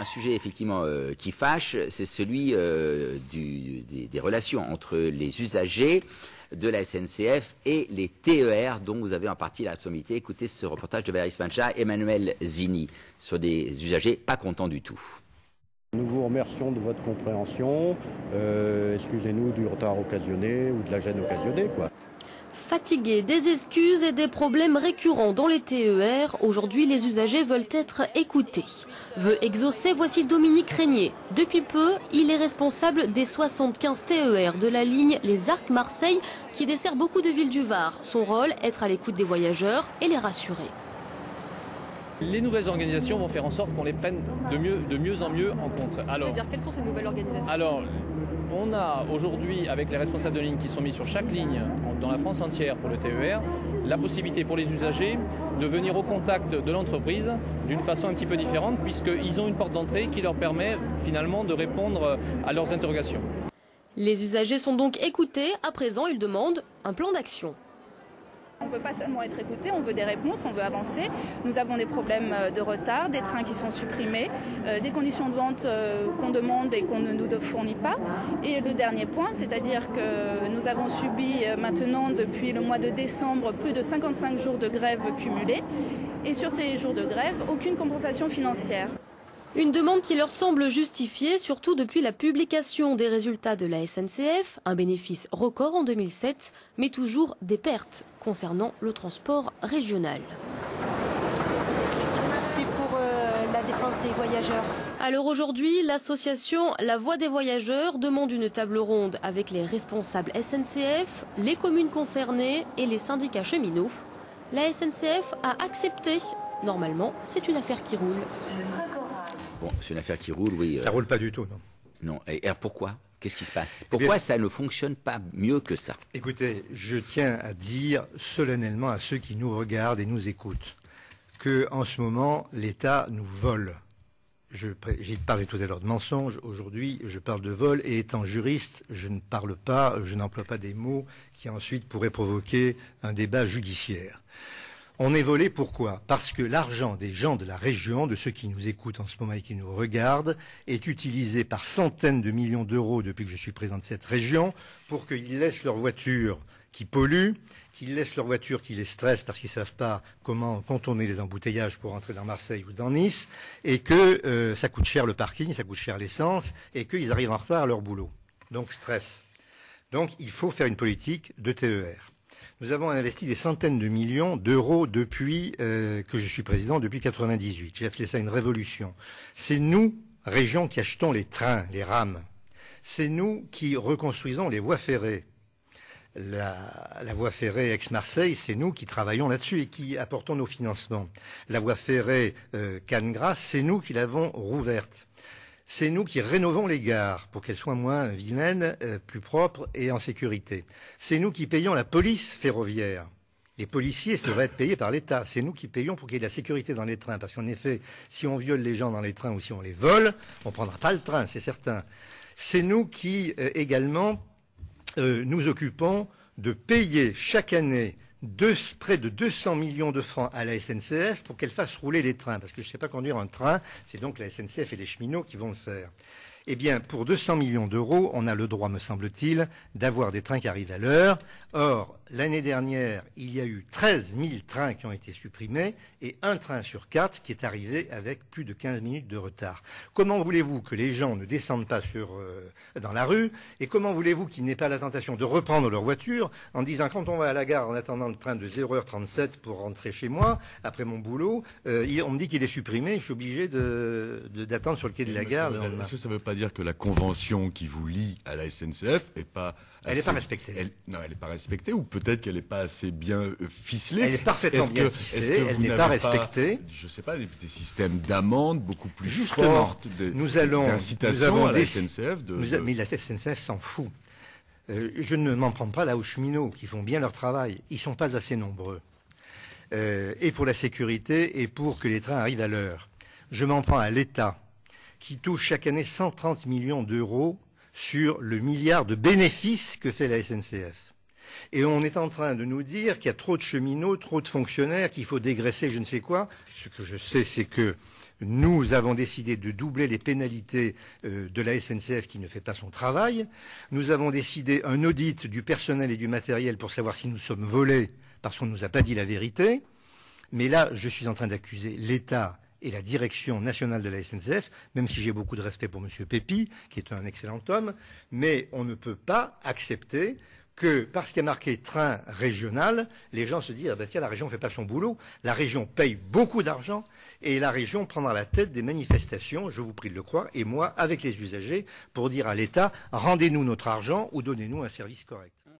sujet effectivement qui fâche, c'est celui des relations entre les usagers de la SNCF et les TER dont vous avez en partie la responsabilité. Écoutez ce reportage de Valérie Spancha et Emmanuel Zini sur des usagers pas contents du tout. Nous vous remercions de votre compréhension. Excusez-nous du retard occasionné ou de la gêne occasionnée, quoi. Fatigués, des excuses et des problèmes récurrents dans les TER, aujourd'hui les usagers veulent être écoutés. Vœu exaucé, voici Dominique Régnier. Depuis peu, il est responsable des 75 TER de la ligne Les Arcs-Marseille qui dessert beaucoup de villes du Var. Son rôle, être à l'écoute des voyageurs et les rassurer. Les nouvelles organisations vont faire en sorte qu'on les prenne de mieux en mieux en compte. Alors, quelles sont ces nouvelles organisations? Alors, on a aujourd'hui, avec les responsables de ligne qui sont mis sur chaque ligne dans la France entière pour le TER, la possibilité pour les usagers de venir au contact de l'entreprise d'une façon un petit peu différente, puisqu'ils ont une porte d'entrée qui leur permet finalement de répondre à leurs interrogations. Les usagers sont donc écoutés. À présent, ils demandent un plan d'action. On ne veut pas seulement être écouté, on veut des réponses, on veut avancer. Nous avons des problèmes de retard, des trains qui sont supprimés, des conditions de vente qu'on demande et qu'on ne nous fournit pas. Et le dernier point, c'est-à-dire que nous avons subi maintenant depuis le mois de décembre plus de 55 jours de grève cumulés. Et sur ces jours de grève, aucune compensation financière. Une demande qui leur semble justifiée, surtout depuis la publication des résultats de la SNCF, un bénéfice record en 2007, mais toujours des pertes concernant le transport régional. C'est pour la défense des voyageurs. Alors aujourd'hui, l'association La Voix des Voyageurs demande une table ronde avec les responsables SNCF, les communes concernées et les syndicats cheminots. La SNCF a accepté. Normalement, c'est une affaire qui roule. Bon, c'est une affaire qui roule, oui. Ça roule pas du tout, non. Non. Et alors pourquoi? Qu'est-ce qui se passe? Pourquoi ça ne fonctionne pas mieux que ça? Écoutez, je tiens à dire solennellement à ceux qui nous regardent et nous écoutent que en ce moment, l'État nous vole. J'ai parlé tout à l'heure de mensonge. Aujourd'hui, je parle de vol. Et étant juriste, je n'emploie pas des mots qui ensuite pourraient provoquer un débat judiciaire. On est volé, pourquoi? Parce que l'argent des gens de la région, de ceux qui nous écoutent en ce moment et qui nous regardent, est utilisé par centaines de millions d'euros depuis que je suis président de cette région pour qu'ils laissent leur voiture qui pollue, qu'ils laissent leur voiture qui les stresse parce qu'ils ne savent pas comment contourner les embouteillages pour entrer dans Marseille ou dans Nice, et que ça coûte cher le parking, ça coûte cher l'essence, et qu'ils arrivent en retard à leur boulot. Donc stress. Donc il faut faire une politique de TER. Nous avons investi des centaines de millions d'euros depuis que je suis président, depuis 98. J'ai appelé ça une révolution. C'est nous, région, qui achetons les trains, les rames. C'est nous qui reconstruisons les voies ferrées. La voie ferrée Aix-Marseille, c'est nous qui travaillons là-dessus et qui apportons nos financements. La voie ferrée Cannes-Grasse, c'est nous qui l'avons rouverte. C'est nous qui rénovons les gares pour qu'elles soient moins vilaines, plus propres et en sécurité. C'est nous qui payons la police ferroviaire. Les policiers, ça devrait être payé par l'État. C'est nous qui payons pour qu'il y ait de la sécurité dans les trains. Parce qu'en effet, si on viole les gens dans les trains ou si on les vole, on ne prendra pas le train, c'est certain. C'est nous qui également nous occupons de payer chaque année près de 200 millions de francs à la SNCF pour qu'elle fasse rouler les trains. Parce que je ne sais pas conduire un train, c'est donc la SNCF et les cheminots qui vont le faire. Eh bien, pour 200 millions d'euros, on a le droit, me semble-t-il, d'avoir des trains qui arrivent à l'heure. Or, l'année dernière, il y a eu 13 000 trains qui ont été supprimés et un train sur 4 qui est arrivé avec plus de 15 minutes de retard. Comment voulez-vous que les gens ne descendent pas dans la rue et comment voulez-vous qu'ils n'aient pas la tentation de reprendre leur voiture en disant quand on va à la gare en attendant le train de 0h37 pour rentrer chez moi, après mon boulot, on me dit qu'il est supprimé, je suis obligé d'attendre sur le quai de la gare. Est-ce que ça ne veut pas dire que la convention qui vous lie à la SNCF n'est pas... Elle n'est pas respectée. Non, elle n'est pas respectée, ou peut-être qu'elle n'est pas assez bien ficelée. Elle est parfaitement bien ficelée, elle n'est pas respectée. Je ne sais pas, des systèmes d'amende beaucoup plus forts, d'incitation à la SNCF. Mais la SNCF s'en fout. Je ne m'en prends pas là aux cheminots qui font bien leur travail. Ils ne sont pas assez nombreux. Et pour la sécurité et pour que les trains arrivent à l'heure. Je m'en prends à l'État qui touche chaque année 130 millions d'euros sur le milliard de bénéfices que fait la SNCF. Et on est en train de nous dire qu'il y a trop de cheminots, trop de fonctionnaires, qu'il faut dégraisser je ne sais quoi. Ce que je sais, c'est que Nous avons décidé de doubler les pénalités de la SNCF qui ne fait pas son travail. Nous avons décidé un audit du personnel et du matériel pour savoir si nous sommes volés parce qu'on ne nous a pas dit la vérité. Mais là, je suis en train d'accuser l'État et la direction nationale de la SNCF, même si j'ai beaucoup de respect pour M. Pépi, qui est un excellent homme, mais on ne peut pas accepter que, parce qu'il y a marqué train régional, les gens se disent, ah ben tiens, la région ne fait pas son boulot, la région paye beaucoup d'argent, et la région prendra la tête des manifestations, je vous prie de le croire, et moi, avec les usagers, pour dire à l'État, rendez-nous notre argent ou donnez-nous un service correct.